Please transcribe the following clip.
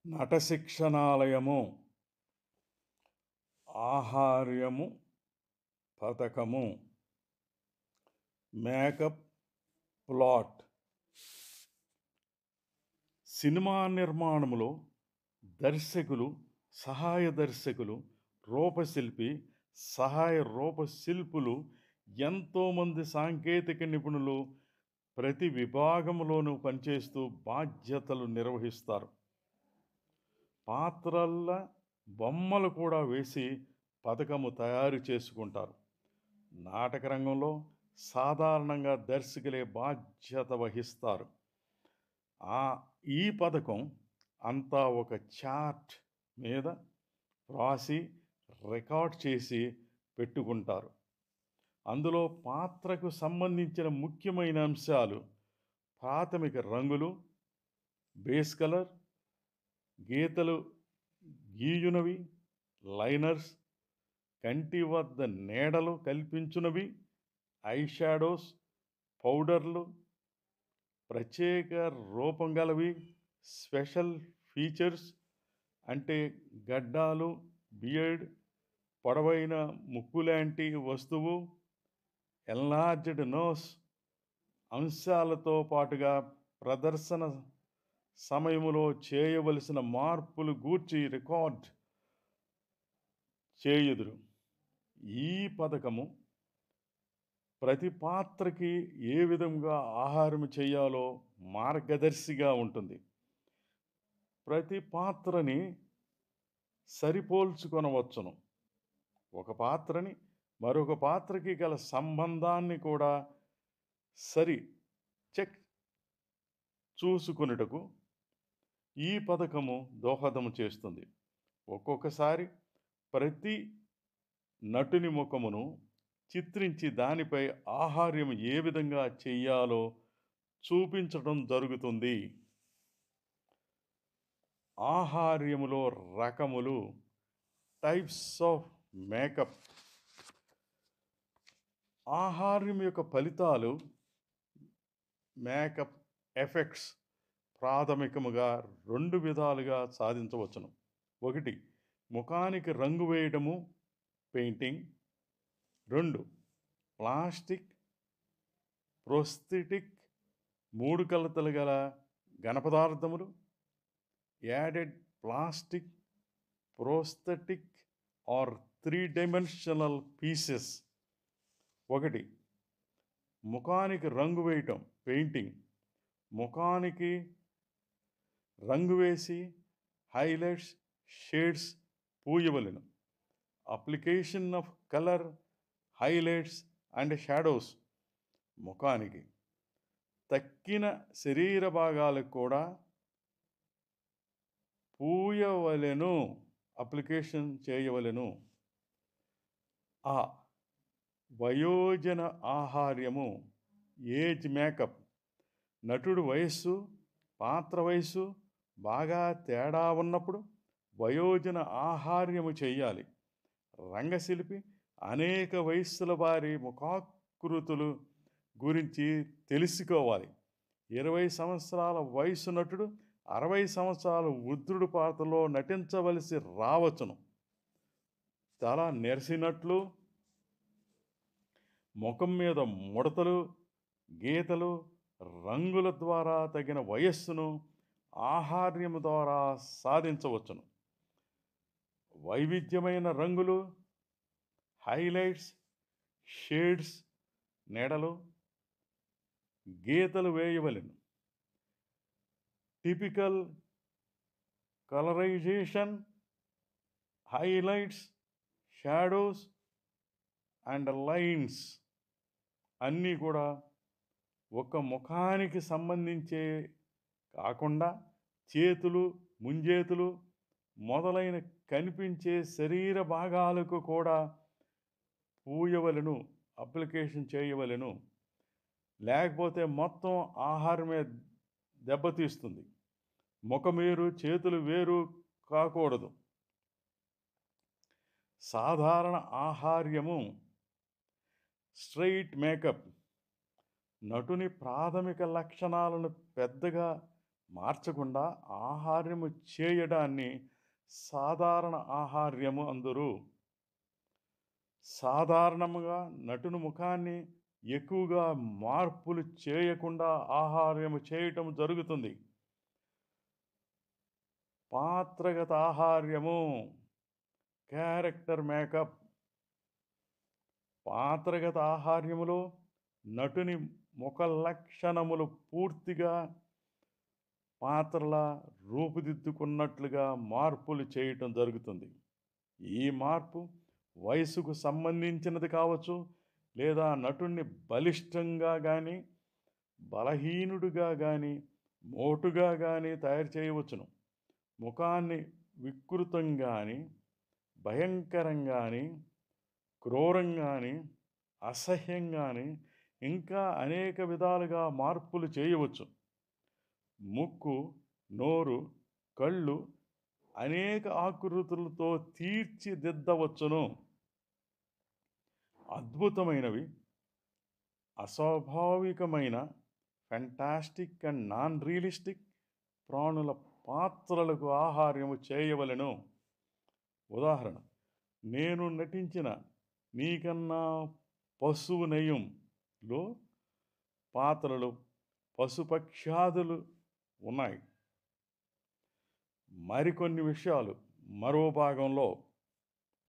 నటశిక్షణాలయము, ఆహార్యము పథకము, makeup plot. Cinema నిర్మాణములో దర్శకులు, సహాయ దర్శకులు, రూపశిల్పి, సహాయ రూపశిల్పులు, ఎంతోమంది సాంకేతిక నిపుణులు ప్రతి విభాగంలోనూ పనిచేస్తూ బాధ్యతలు నిర్వహిస్తారు. పాత్రల బొమ్మలు కూడా వేసి పథకము తయారు చేసుకుంటారు. నాటక రంగంలో సాధారణంగా దర్శకులే బాధ్యత వహిస్తారు. ఈ పథకం అంతా ఒక చార్ట్ మీద రాసి రికార్డ్ చేసి పెట్టుకుంటారు. అందులో పాత్రకు సంబంధించిన ముఖ్యమైన అంశాలు: ప్రాథమిక రంగులు, బేస్ కలర్, గీతలు గీయునవి, లైనర్స్, కంటి వద్ద నీడలు కల్పించునవి, ఐ షాడోస్, పౌడర్లు, ప్రత్యేక రూపం గలవి, స్పెషల్ ఫీచర్స్ అంటే గడ్డాలు, బియర్డ్, పొడవైన ముక్కు లాంటి వస్తువు, ఎన్లార్జ్డ్ నోస్, అంశాలతో పాటుగా ప్రదర్శన సమయములో చేయవలసిన మార్పులు గూర్చి రికార్డ్ చేయుదురు. ఈ పథకము ప్రతి పాత్రకి ఏ విధంగా ఆహారం చేయాలో మార్గదర్శిగా ఉంటుంది. ప్రతి పాత్రని సరిపోల్చుకొనవచ్చును. ఒక పాత్రని మరొక పాత్రకి గల సంబంధాన్ని కూడా చెక్ చూసుకొనుటకు ఈ పథకము దోహదము చేస్తుంది. ఒక్కొక్కసారి ప్రతి నటుని ముఖమును చిత్రించి దానిపై ఆహార్యం ఏ విధంగా చెయ్యాలో చూపించడం జరుగుతుంది. ఆహార్యములో రకములు, టైప్స్ ఆఫ్ మేకప్. ఆహార్యం యొక్క ఫలితాలు, మేకప్ ఎఫెక్ట్స్ ప్రాథమికముగా 2 విధాలుగా సాధించవచ్చును. 1. ముఖానికి రంగు వేయడము, పెయింటింగ్. 2. ప్లాస్టిక్ ప్రోస్థెటిక్, 3 కలతలు గల ఘనపదార్థములు, added plastic prosthetic are 3 dimensional pieces. 1. ముఖానికి రంగు వేయటం, పెయింటింగ్. ముఖానికి రంగు వేసి హైలైట్స్, షేడ్స్ పూయవలెను. Application of colour, highlights and shadows. ముఖానికి తక్కిన శరీర భాగాలకు కూడా పూయవలెను, అప్లికేషన్ చేయవలెను. వయోజన ఆహార్యము, ఏజ్ మేకప్. నటుడు వయస్సు, పాత్ర వయస్సు బాగా తేడా ఉన్నప్పుడు వయోజన ఆహార్యము చెయ్యాలి. రంగశిల్పి అనేక వయస్సుల వారి ముఖాకృతులు గురించి తెలుసుకోవాలి. 20 సంవత్సరాల వయసు నటుడు 60 సంవత్సరాల వృద్ధుడు పాత్రలో నటించవలసి రావచ్చును. తల నెరిసినట్లు, ముఖం మీద ముడతలు, గీతలు, రంగుల ద్వారా తగిన వయస్సును ఆహార్యము ద్వారా సాధించవచ్చును. వైవిధ్యమైన రంగులు, హైలైట్స్, షేడ్స్, నీడలు, గీతలు వేయవలెను. Typical colourisation, highlights, shadows and lines అన్నీ కూడా ఒక ముఖానికి సంబంధించే కాకుండా చేతులు, ముంజేతులు మొదలైన కనిపించే శరీర భాగాలకు కూడా పూయవలెను, అప్లికేషన్ చేయవలెను. లేకపోతే మొత్తం ఆహారమే దెబ్బతీస్తుంది. ముఖం వేరు, చేతులు వేరు కాకూడదు. సాధారణ ఆహార్యము, స్ట్రైట్ మేకప్. నటుని ప్రాథమిక లక్షణాలను పెద్దగా మార్చకుండా ఆహార్యము చేయడాన్ని సాధారణ ఆహార్యము అందురు. సాధారణముగా నటుని ముఖాన్ని ఎక్కువగా మార్పులు చేయకుండా ఆహార్యము చేయటం జరుగుతుంది. పాత్రగత ఆహార్యము, క్యారెక్టర్ మేకప్. పాత్రగత ఆహార్యములో నటుని ముఖ లక్షణములు పూర్తిగా పాత్రలా రూపుదిద్దుకున్నట్లుగా మార్పులు చేయటం జరుగుతుంది. ఈ మార్పు వయసుకు సంబంధించినది కావచ్చు, లేదా నటుణ్ణి బలిష్టంగా కానీ, బలహీనుడిగా కానీ, మోటుగా కానీ తయారు చేయవచ్చును. ముఖాన్ని వికృతంగాని, భయంకరంగాని, క్రూరంగాని, అసహ్యంగాని, ఇంకా అనేక విధాలుగా మార్పులు చేయవచ్చు. ముక్కు, నోరు, కళ్ళు అనేక ఆకృతులతో తీర్చిదిద్దవచ్చును. అద్భుతమైనవి, అస్వాభావికమైన, ఫెంటాస్టిక్ అండ్ నాన్ రియలిస్టిక్ ప్రాణుల పాత్రలకు ఆహార్యము చేయవలెను. ఉదాహరణ, నేను నటించిన నీకన్నా పశువు నయంలో పాత్రలు పశుపక్ష్యాదులు ఉన్నాయి. మరికొన్ని విషయాలు మరో భాగంలో